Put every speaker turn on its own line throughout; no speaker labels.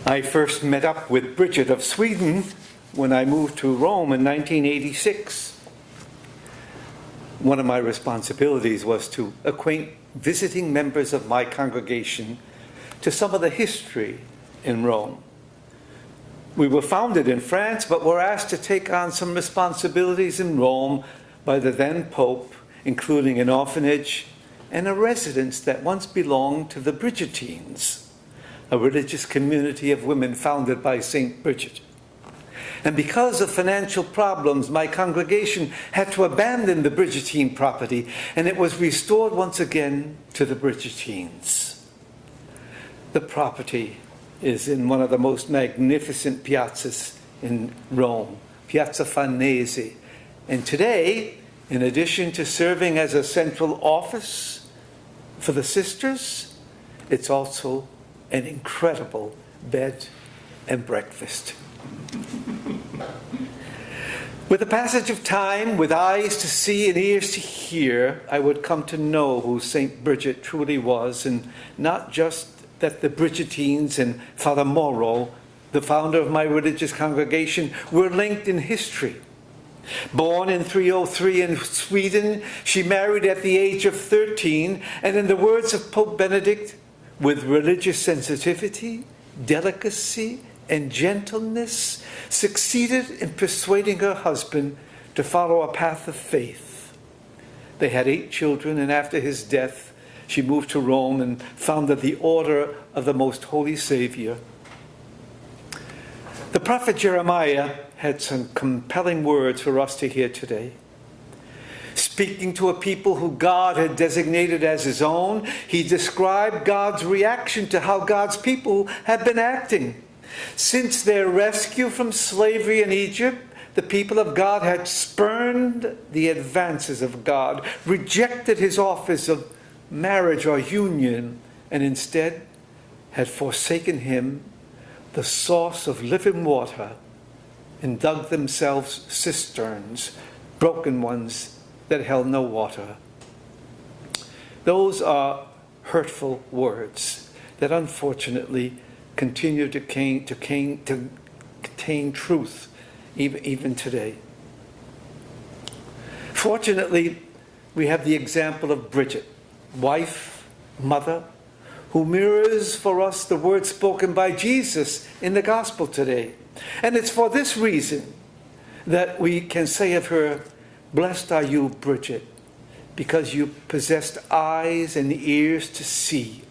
I first met up with Bridget of Sweden when I moved to Rome in 1986. One of my responsibilities was to acquaint visiting members of my congregation to some of the history in Rome. We were founded in France, but were asked to take on some responsibilities in Rome by the then Pope, including an orphanage and a residence that once belonged to the Bridgetines, a religious community of women founded by St. Bridget. And because of financial problems, my congregation had to abandon the Bridgetine property, and it was restored once again to the Bridgetines. The property is in one of the most magnificent piazzas in Rome, Piazza Farnese. And today, in addition to serving as a central office for the sisters, it's also an incredible bed and breakfast. With the passage of time, with eyes to see and ears to hear, I would come to know who St. Bridget truly was, and not just that the Bridgetines and Father Moro, the founder of my religious congregation, were linked in history. Born in 303 in Sweden, she married at the age of 13, and in the words of Pope Benedict, with religious sensitivity, delicacy, and gentleness, succeeded in persuading her husband to follow a path of faith. They had 8 children, and after his death, she moved to Rome and founded the Order of the Most Holy Savior. The prophet Jeremiah had some compelling words for us to hear today. Speaking to a people who God had designated as his own, he described God's reaction to how God's people had been acting. Since their rescue from slavery in Egypt, the people of God had spurned the advances of God, rejected his offers of marriage or union, and instead had forsaken him, the source of living water, and dug themselves cisterns, broken ones that held no water. Those are hurtful words that unfortunately continue to contain truth even today. Fortunately, we have the example of Bridget, wife, mother, who mirrors for us the words spoken by Jesus in the gospel today. And it's for this reason that we can say of her, "Blessed are you, Bridget, because you possessed eyes and ears to see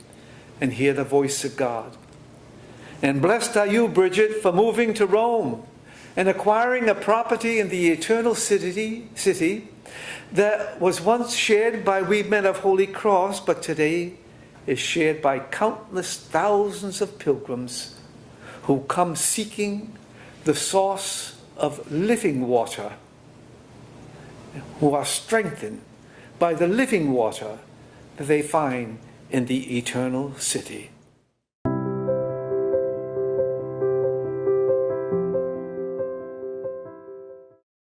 and hear the voice of God. And blessed are you, Bridget, for moving to Rome and acquiring a property in the eternal city that was once shared by we men of Holy Cross, but today is shared by countless thousands of pilgrims who come seeking the source of living water, who are strengthened by the living water that they find in the eternal city."